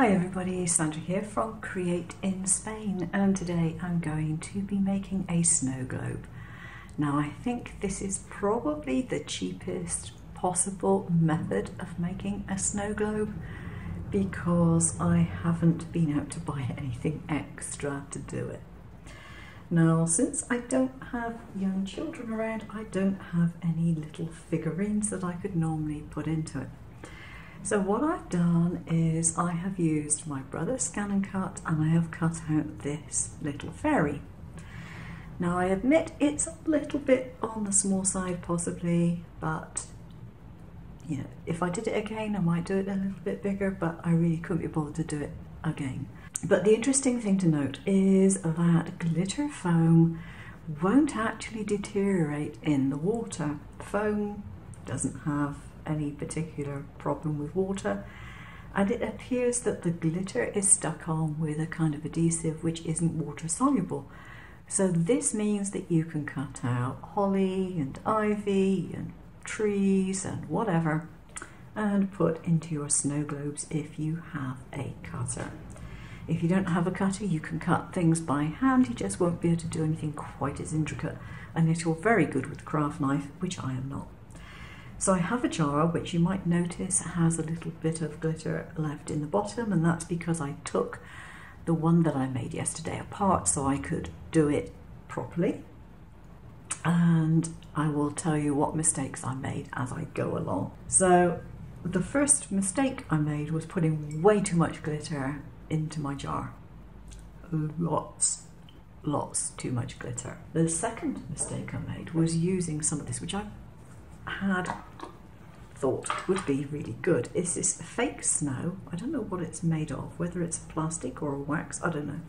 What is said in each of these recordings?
Hi everybody, Sandra here from Create in Spain, and today I'm going to be making a snow globe. Now I think this is probably the cheapest possible method of making a snow globe because I haven't been out to buy anything extra to do it. Now since I don't have young children around, I don't have any little figurines that I could normally put into it. So what I've done is I have used my brother's Scan and Cut, and I have cut out this little fairy. Now I admit it's a little bit on the small side possibly, but you know, if I did it again I might do it a little bit bigger, but I really couldn't be bothered to do it again. But the interesting thing to note is that glitter foam won't actually deteriorate in the water. Foam doesn't have any particular problem with water, and it appears that the glitter is stuck on with a kind of adhesive which isn't water soluble. So this means that you can cut out holly and ivy and trees and whatever and put into your snow globes if you have a cutter. If you don't have a cutter, you can cut things by hand. You just won't be able to do anything quite as intricate, unless you're very good with the craft knife, which I am not. So I have a jar which you might notice has a little bit of glitter left in the bottom, and that's because I took the one that I made yesterday apart so I could do it properly. And I will tell you what mistakes I made as I go along. So the first mistake I made was putting way too much glitter into my jar. Lots too much glitter. The second mistake I made was using some of this, which I had thought would be really good. It's this fake snow. I don't know what it's made of, whether it's plastic or a wax, I don't know.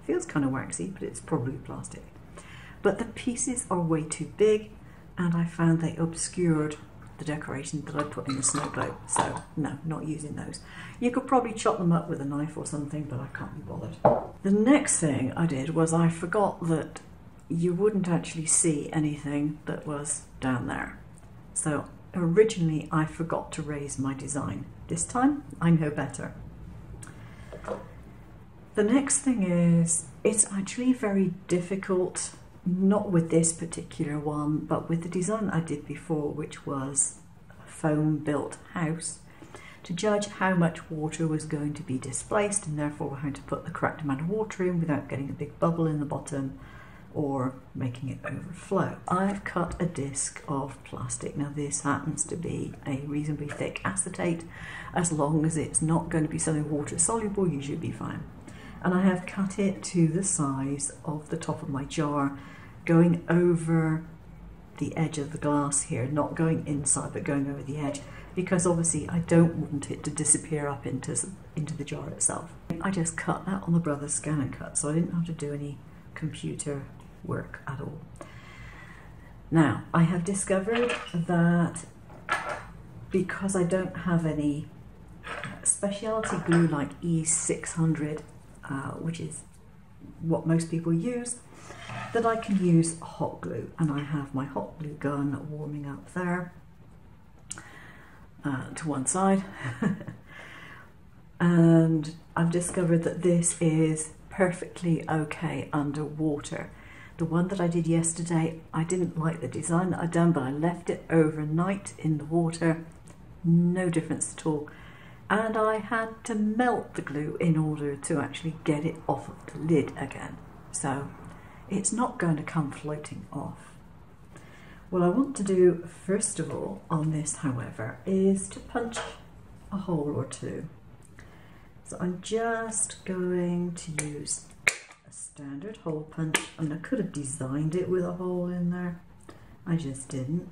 It feels kind of waxy, but it's probably plastic. But the pieces are way too big, and I found they obscured the decoration that I put in the snow globe. So no, not using those. You could probably chop them up with a knife or something, but I can't be bothered. The next thing I did was I forgot that you wouldn't actually see anything that was down there. So originally I forgot to raise my design. This time I know better. The next thing is, it's actually very difficult, not with this particular one, but with the design I did before, which was a foam built house, to judge how much water was going to be displaced and therefore how to put the correct amount of water in without getting a big bubble in the bottom or making it overflow. I've cut a disc of plastic. Now this happens to be a reasonably thick acetate. As long as it's not going to be something water soluble, you should be fine. And I have cut it to the size of the top of my jar, going over the edge of the glass here, not going inside but going over the edge, because obviously I don't want it to disappear up into the jar itself. I just cut that on the brother's Scan and Cut, so I didn't have to do any computer work at all. Now I have discovered that because I don't have any specialty glue like E600, which is what most people use, that I can use hot glue, and I have my hot glue gun warming up there to one side and I've discovered that this is perfectly okay underwater. The one that I did yesterday, I didn't like the design that I'd done, but I left it overnight in the water, no difference at all. And I had to melt the glue in order to actually get it off of the lid again. So it's not going to come floating off. What I want to do first of all on this, however, is to punch a hole or two. So I'm just going to use a standard hole punch. I mean, I could have designed it with a hole in there. I just didn't.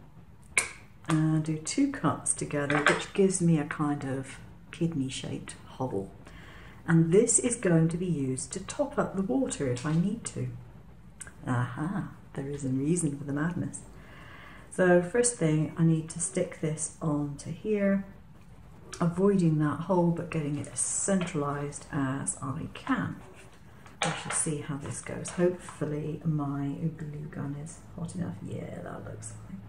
And do two cuts together, which gives me a kind of kidney-shaped hole. And this is going to be used to top up the water if I need to. Aha, there is a reason for the madness. So first thing, I need to stick this onto here, avoiding that hole but getting it as centralised as I can. I shall see how this goes. Hopefully my glue gun is hot enough. Yeah, that looks fine.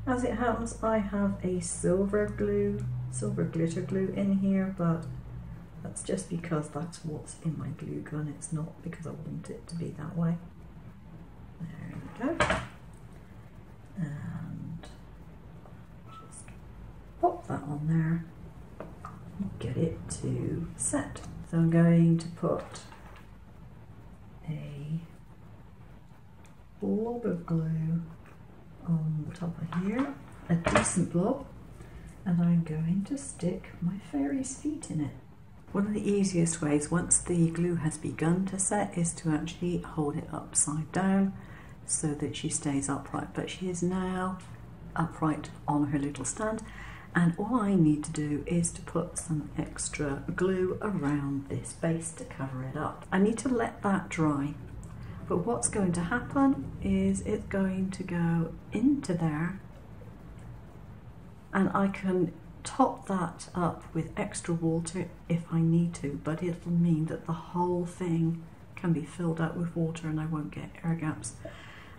As it happens, I have a silver glitter glue in here, but That's just because that's what's in my glue gun. It's not because I want it to be that way. There we go. And just pop that on there and get it to set. So I'm going to put a blob of glue on the top of here, a decent blob, and I'm going to stick my fairy's feet in it. One of the easiest ways, once the glue has begun to set, is to actually hold it upside down so that she stays upright. But she is now upright on her little stand, and all I need to do is to put some extra glue around this base to cover it up. I need to let that dry, but what's going to happen is it's going to go into there, and I can top that up with extra water if I need to, but it'll mean that the whole thing can be filled up with water and I won't get air gaps.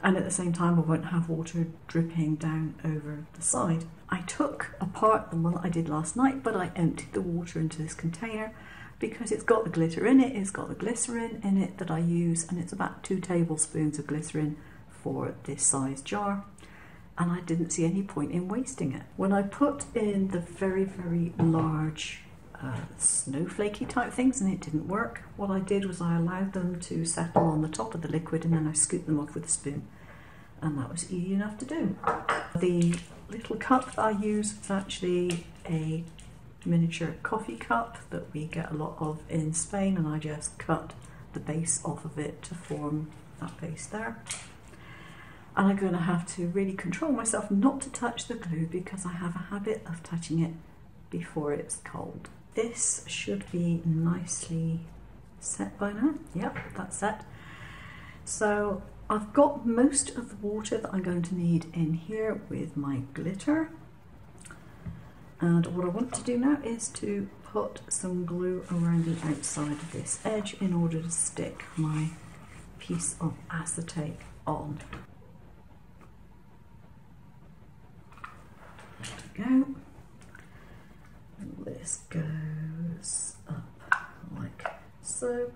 And at the same time I won't have water dripping down over the side. I took apart the one that I did last night, but I emptied the water into this container because it's got the glitter in it, it's got the glycerin in it that I use, and it's about 2 tablespoons of glycerin for this size jar. And I didn't see any point in wasting it. When I put in the very, very large snowflakey type things and it didn't work, what I did was I allowed them to settle on the top of the liquid and then I scooped them off with a spoon. And that was easy enough to do. The little cup that I use is actually a miniature coffee cup that we get a lot of in Spain, and I just cut the base off of it to form that base there. And I'm going to have to really control myself not to touch the glue because I have a habit of touching it before it's cold. This should be nicely set by now. Yep, that's set. So I've got most of the water that I'm going to need in here with my glitter. And what I want to do now is to put some glue around the outside of this edge in order to stick my piece of acetate on. Go. And this goes up like so.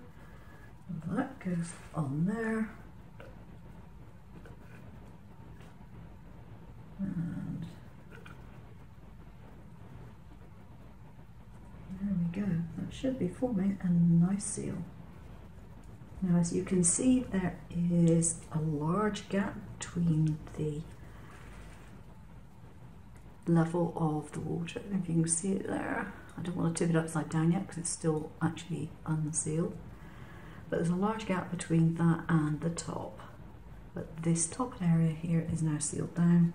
And that goes on there. And there we go. That should be forming a nice seal. Now, as you can see, there is a large gap between the level of the water. If you can see it there, I don't want to tip it upside down yet because it's still actually unsealed, but there's a large gap between that and the top, but this top area here is now sealed down,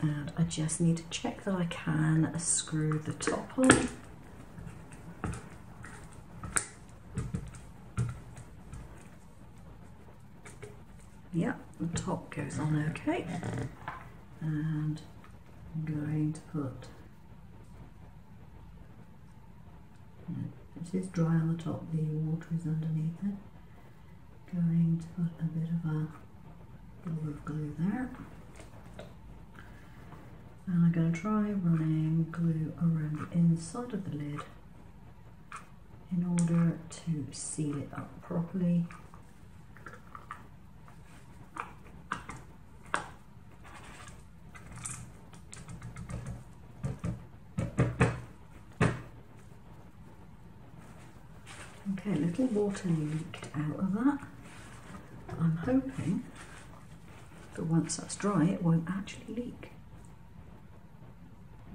and I just need to check that I can screw the top on. Yep, the top goes on okay. And I'm going to put, it is dry on the top, the water is underneath it. Going to put a bit of a blob of glue there. And I'm going to try running glue around the inside of the lid in order to seal it up properly. Okay, a little water leaked out of that. I'm hoping that once that's dry it won't actually leak.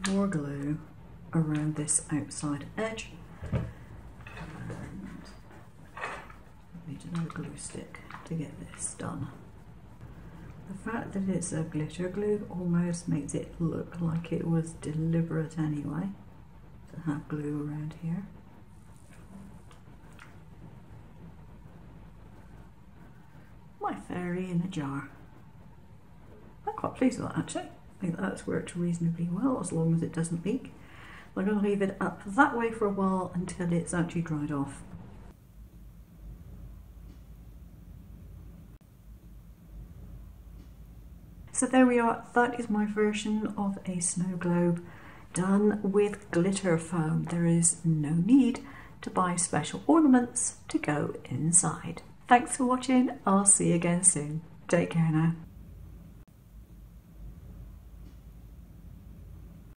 More glue around this outside edge. And I need another glue stick to get this done. The fact that it's a glitter glue almost makes it look like it was deliberate anyway to have glue around here. My fairy in a jar. I'm quite pleased with that actually. I think that's worked reasonably well as long as it doesn't leak. I'm going to leave it up that way for a while until it's actually dried off. So there we are, that is my version of a snow globe. done with glitter foam. There is no need to buy special ornaments to go inside. Thanks for watching. I'll see you again soon. Take care now.